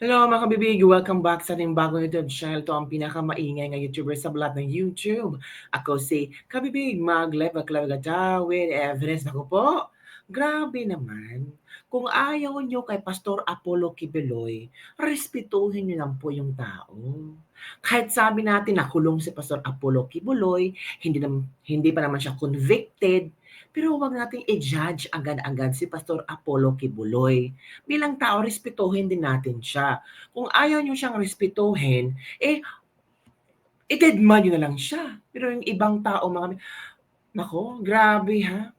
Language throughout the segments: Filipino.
Hello mga kabibig! Welcome back sa ating bagong YouTube channel. Ito ang pinakamaingay na YouTuber sa lahat ng YouTube. Ako si Kabibig Maglevaglavagata with Everest. Ako po, grabe naman. Kung ayaw nyo kay Pastor Apollo Kibuloy, respetuhin nyo lang po yung tao. Kahit sabi natin nakulong si Pastor Apollo Kibuloy, hindi pa naman siya convicted, pero huwag nating i-judge agad-agad si Pastor Apollo Kibuloy. Bilang tao, respetuhin din natin siya. Kung ayaw niyo siyang respetuhin, i-deadman niyo na lang siya. Pero yung ibang tao, nako, grabe ha.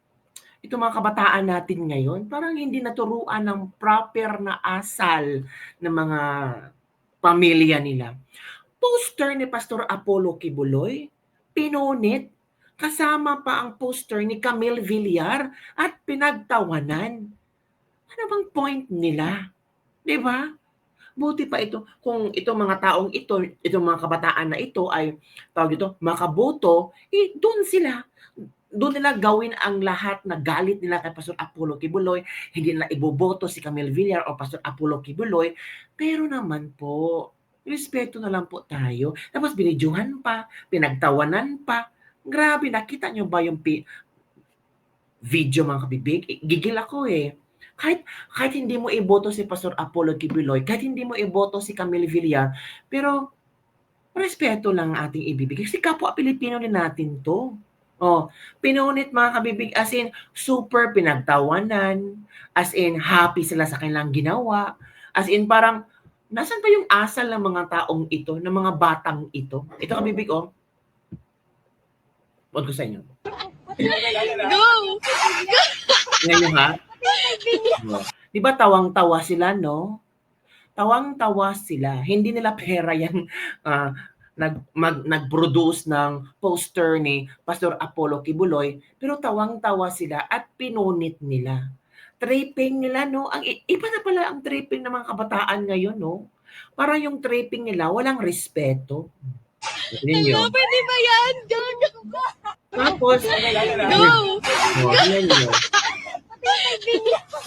Ito mga kabataan natin ngayon, parang hindi naturuan ng proper na asal ng mga pamilya nila. Poster ni Pastor Apollo Kibuloy, pinunit, kasama pa ang poster ni Camille Villar at pinagtawanan. Ano bang point nila? 'Di ba? Buti pa ito kung itong mga taong ito, itong mga kabataan na ito ay tawag dito, makaboto, doon nila gawin ang lahat na galit nila kay Pastor Apollo Kibuloy, hindi nila iboboto si Camille Villar o Pastor Apollo Kibuloy, pero naman po, respeto na lang po tayo. Tapos binidyohan pa, pinagtawanan pa. Grabe, nakita niyo ba yung video mga kabibig? Gigil ako eh. Kahit hindi mo iboto si Pastor Apollo Kibuloy, kahit hindi mo iboto si Camille Villar, pero respeto lang ang ating ibibigay. Kasi kapwa Pilipino din natin 'to. Oh, pinunit mga kabibig, as in super pinagtawanan, as in happy sila sa kanilang ginawa, as in parang nasaan pa yung asal ng mga taong ito, ng mga batang ito? Ito kabibig oh. Huwag ko sa inyo. Go! Ngayon ha? Oh. Di ba tawang-tawa sila, no? Tawang-tawa sila. Hindi nila pera yan nag-produce ng poster ni Pastor Apollo Kibuloy, pero tawang-tawa sila at pinunit nila. Tripping nila, no? Iba na pala ang tripping ng mga kabataan ngayon, no? Para yung tripping nila, walang respeto. Hello, pwede ba yan? Tapos, Go! yan yun.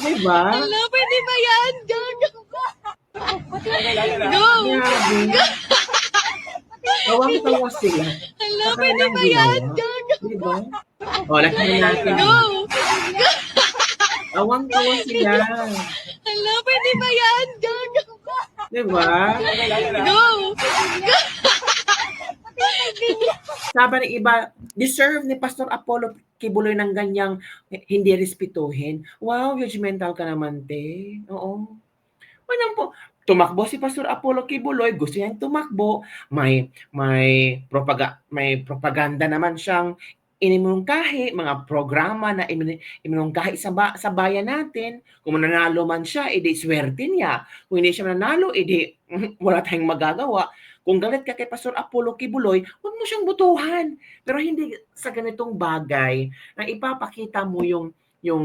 Diba? Hello, pwede ba yan? Go! Tawang-tawa sila. Hello, pwede ba yan? Diba? O, lakihan natin. Go! Tawang-tawa sila. Hello, pwede ba yan? Diba? Go! Sabi ng iba, deserve ni Pastor Apollo Kibuloy ng ganyang hindi respetuhin. Wow, judgmental ka naman, te. Oo. Walang po. Tumakbo si Pastor Apollo Kibuloy, gusto niyang tumakbo, may propaganda naman siyang inimungkahi, mga programa na iminungkahi sa bayan natin. Kung mananalo man siya, edi swerte niya. Kung hindi siya mananalo, edi wala tayong magagawa. Kung galit ka kay Pastor Apollo Kibuloy, huwag mo siyang butuhan. Pero hindi sa ganitong bagay na ipapakita mo yung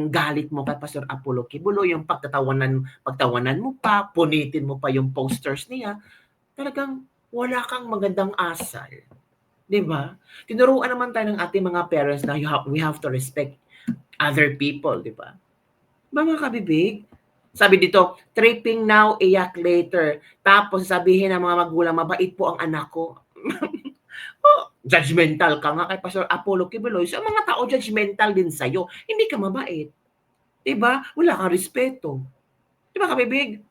galit mo kay Pastor Apollo Kibuloy, yung pagtawanan mo pa, punitin mo pa yung posters niya, talagang wala kang magandang asal. 'Di ba? Tinuruan naman tayo ng ating mga parents na we have to respect other people, 'di ba? Ba mga kabibig? Sabi dito, tripping now, iyak later. Tapos sabihin ng mga magulang, mabait po ang anak ko. Oh, judgmental ka nga kay Pastor Apollo Kibuloy. So, ang mga tao judgmental din sa'yo. Hindi ka mabait. Diba? Wala kang respeto. Diba kabibig?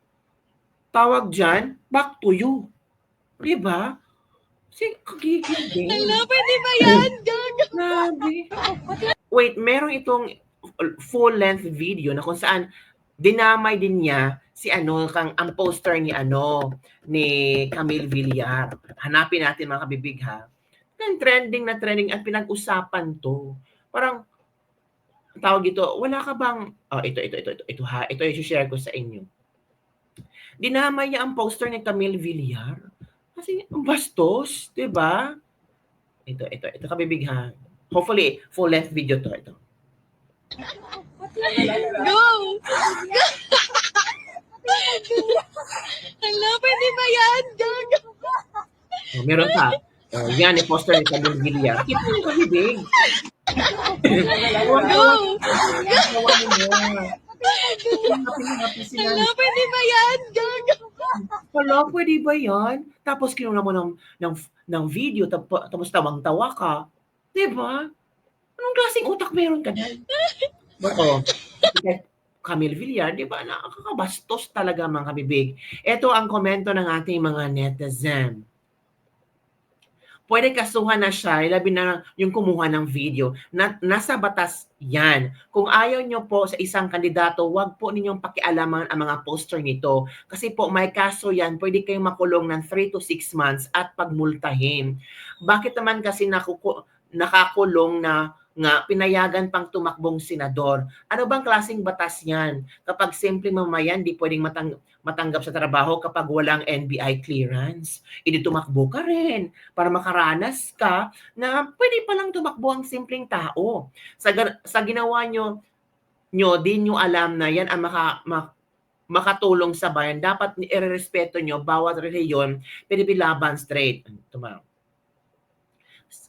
Tawag dyan, back to you. Diba? Kasi kagigil din. Hello, pwede ba yan? Grabe. Wait, meron itong full-length video na kung saan dinamay din niya si ang poster ni Camille Villar. Hanapin natin mga kabibig ha. Trending na trending at pinag-usapan to. Parang tawag dito, wala ka bang ito ha. Ito yung share ko sa inyo. Dinamay niya ang poster ni Camille Villar. Kasi ang bastos, 'di ba? Ito kabibig ha. Hopefully full-length video to ito. Go! Hello, pwede ba yan? Meron pa. Yan, yung poster ni Camille Villar. Kita yung kabibig. Go! Hello, pwede ba yan? Hala, pwede ba yan? Tapos kinuha mo ng video tapos tawang-tawa ka, 'di ba? Anong klaseng utak meron ka diyan? Oo, kasi Camille Villar, 'di ba, nakakabastos talaga mga kabibig. Ito ang komento ng ating mga netizen. Pwede kasuhan na siya, labi na yung kumuha ng video. Nasa batas yan. Kung ayaw nyo po sa isang kandidato, wag po ninyong pakialaman ang mga poster nito. Kasi po may kaso yan, pwede kayong makulong ng 3 to 6 months at pagmultahin. Bakit naman kasi nakakulong na nga pinayagan pang tumakbong senador? Ano bang klaseng batas yan? Kapag simple mamayan, di pwedeng matanggap sa trabaho kapag walang NBI clearance. Hindi tumakbo ka rin para makaranas ka na pwede palang tumakbo ang simpleng tao. Sa ginawa nyo, di nyo alam na yan ang makatulong sa bayan. Dapat irerespeto nyo bawat reliyon, pinipilaban straight. Tuma.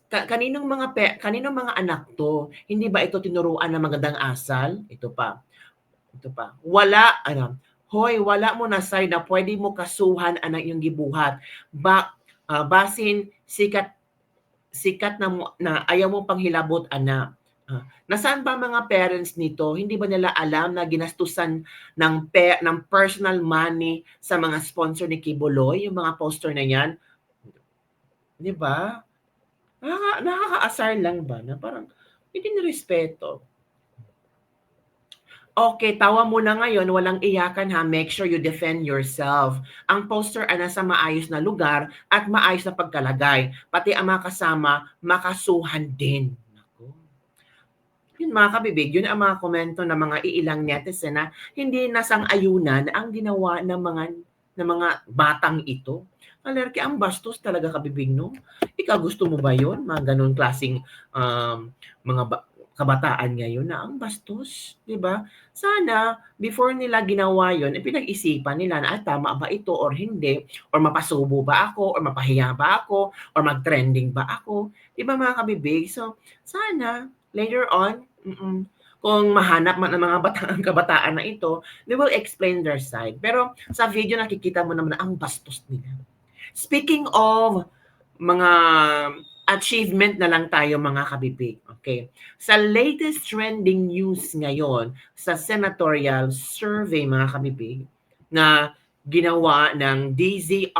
Kaninong mga anak to? Hindi ba ito tinuruan ng magandang asal? Ito pa. Wala, hoy, wala mo na say na pwede mo kasuhan anak yung gibuhat. Basin sikat na ayaw mo panghilabot anak. Nasaan ba mga parents nito? Hindi ba nila alam na ginastusan ng personal money sa mga sponsor ni Kibuloy, yung mga poster na yan? 'Di ba? Nakakaasar lang ba na parang hindi nirespeto. Okay, tawa muna ngayon, walang iyakan ha, make sure you defend yourself. Ang poster ay nasa maayos na lugar at maayos na pagkalagay. Pati ang mga kasama, makasuhan din. Naku. Yun mga kabibig, yun ang mga komento ng mga iilang netizen na hindi nasang-ayunan ang ginawa ng mga batang ito. Alerke, ang bastos talaga kabibig, no? Ikaw, gusto mo ba yun? Mga ganun klaseng mga kabataan ngayon na ang bastos, 'di ba? Sana before nila ginawa 'yon, pinag-isipan nila na tama ba ito or hindi, or mapasubo ba ako, or mapahiya ba ako, or mag-trending ba ako, 'di ba mga kabibig? So sana later on, kung mahanap man ang mga kabataan na ito, they will explain their side. Pero sa video nakikita mo naman na ang bastos nila. Speaking of mga achievement na lang tayo mga kabibig. Okay. Sa latest trending news ngayon sa senatorial survey mga kabibig na ginawa ng DZRH,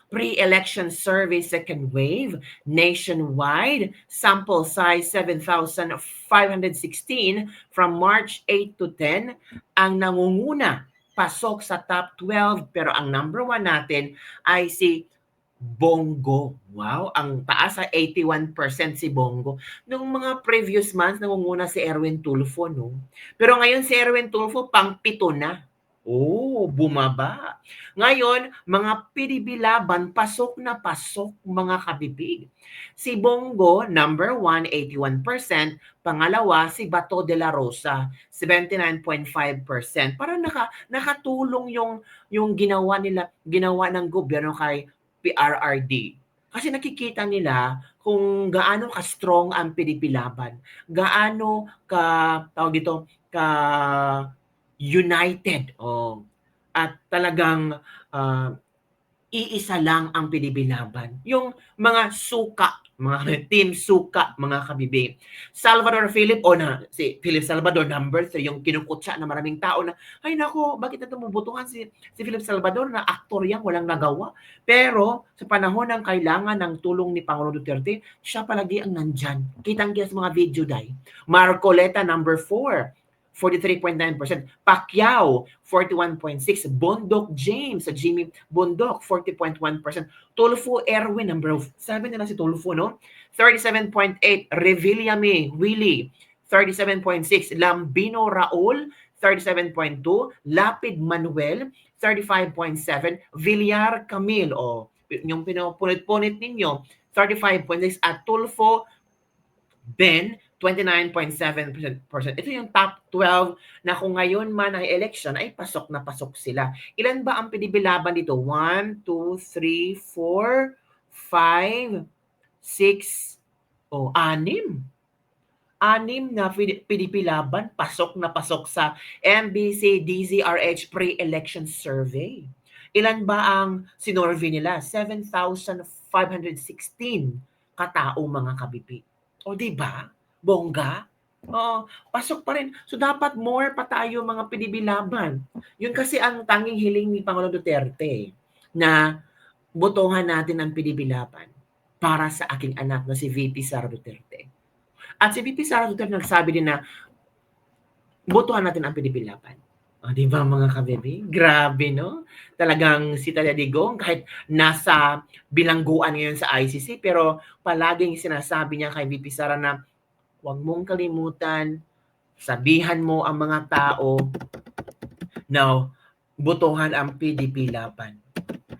pre-election survey second wave, nationwide, sample size 7,516 from March 8 to 10, ang nangunguna pasok sa top 12 pero ang number 1 natin ay si Bongo. Wow, ang taas sa 81% si Bongo. Nung mga previous months nangunguna si Erwin Tulfo, no? Pero ngayon si Erwin Tulfo pang-7 na. Oh, bumaba. Ngayon, mga pinibilaban, pasok na pasok mga kabibig. Si Bongo, number 1, 81%. Pangalawa, si Bato de la Rosa, 79.5%. Parang nakatulong yung ginawa ng gobyerno kay PRRD. Kasi nakikita nila kung gaano ka-strong ang pinipilaban. Gaano ka united. At talagang iisa lang ang pinibilaban. Yung mga suka, mga team suka, mga kabibig. Salvador Philip, si Philip Salvador, number 3, yung kinukutsa na maraming tao na, ay nako, bakit na tumubutuhan si Philip Salvador na aktor yan, walang nagawa. Pero sa panahon ng kailangan ng tulong ni Pangulong Duterte, siya palagi ang nandyan. Kitang-kita sa mga video dahil. Marcoleta, number 4, 43.9%. Pacquiao, 41.6%. Bondok James, sa Jimmy Bondok, 40.1%. Tulfo Erwin, number 7 na lang si Tulfo, no? 37.8%. Revillame Willie, 37.6%. Lambino Raul, 37.2%. Lapid Manuel, 35.7%. Villar Camille, yung pinupunit-punit ninyo, 35.6%. At Tulfo Ben, 29.7%. Ito yung top 12 na kung ngayon man ang election ay pasok na pasok sila. Ilan ba ang pinibilaban dito? 1, 2, 3, 4, 5, 6, 6. 6 na PDP laban, pasok na pasok sa MBC DZRH pre-election survey. Ilan ba ang sinorvey nila? 7,516 katao mga kabibi. O di ba? Bongga? Oo, pasok pa rin. So dapat more pa tayo mga PDP laban. Yun kasi ang tanging hiling ni Pangulong Duterte na botohan natin ang PDP laban para sa aking anak na si VP Sara Duterte. At si VP Sara Duterte nagsabi din na botohan natin ang PDP laban. O, di ba mga kabebe? Grabe, no? Talagang si Talia Digong, kahit nasa bilangguan ngayon sa ICC, pero palaging sinasabi niya kay VP Sara na huwag mong kalimutan, sabihan mo ang mga tao na botohan ang PDP laban.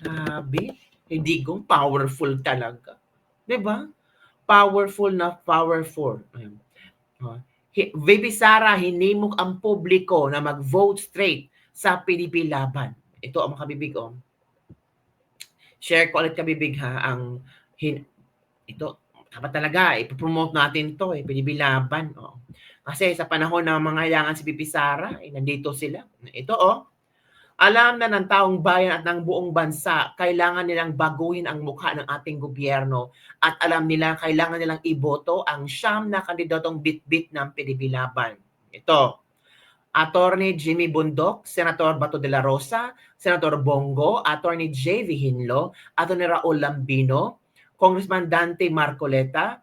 Grabe, Digong, powerful talaga. Di ba? Powerful na powerful. Ayun. VP Sara, hinimok ang publiko na mag-vote straight sa PDP laban. Ito ang mga kabibig. Share ko ulit kabibig ha. Ito, dapat talaga, ipopromote natin to PDP laban. Kasi sa panahon ng mga hayangan si VP Sara, nandito sila. Ito alam na ng taong bayan at ng buong bansa, kailangan nilang baguhin ang mukha ng ating gobyerno at alam nila kailangan nilang iboto ang 9 na kandidatong bit-bit ng PDP laban. Ito, Attorney Jimmy Bundok, Senator Bato de la Rosa, Senator Bongo, Attorney J.V. Hinlo, Attorney Raul Lambino, Congressman Dante Marcoleta,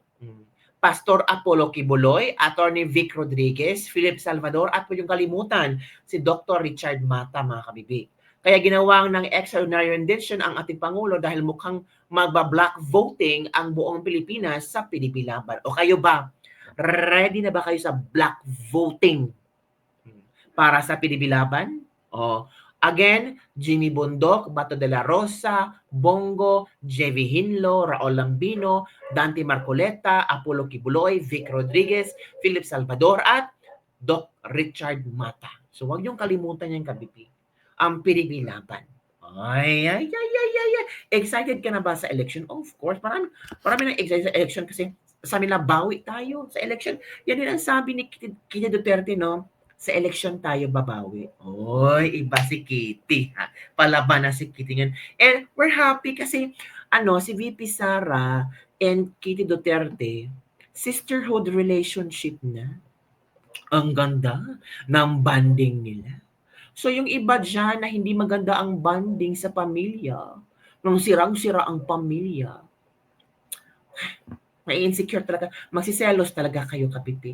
Pastor Apollo Kibuloy, Attorney Vic Rodriguez, Philip Salvador, at yung kalimutan, si Dr. Richard Mata, mga kabibig. Kaya ginawang ng extraordinary rendition ang ating Pangulo dahil mukhang magba-block voting ang buong Pilipinas sa PDP laban. O kayo ba? Ready na ba kayo sa block voting para sa PDP laban? Again, Jimmy Bundok, Bato de la Rosa, Bongo, J.V. Hinlo, Raul Lambino, Dante Marcoleta, Apollo Kibuloy, Vic Rodriguez, Philip Salvador, at Doc Richard Mata. So huwag niyong kalimutan yung kabibi. Ang PDP laban. Ay. Excited ka na ba sa election? Of course. Marami nang excited sa election kasi sabi na bawi tayo sa election. Yan din ang sabi ni Kitty Duterte, no? Sa election tayo babawi. Oy, iba si Kitty. Ha? Palaban na si Kitty ngayon. And we're happy kasi si VP Sara and Kitty Duterte, sisterhood relationship na. Ang ganda ng bonding nila. So yung iba dyan na hindi maganda ang bonding sa pamilya, nung sirang-sira ang pamilya, may insecure talaga, magsiselos talaga kayo kapipi.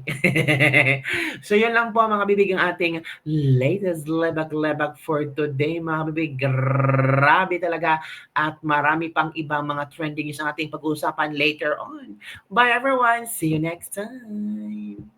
So yun lang po mga kabibig ang ating latest lebak-lebak for today mga kabibig. Grabe talaga at marami pang ibang mga trending news ang ating pag-uusapan later on. Bye everyone, see you next time.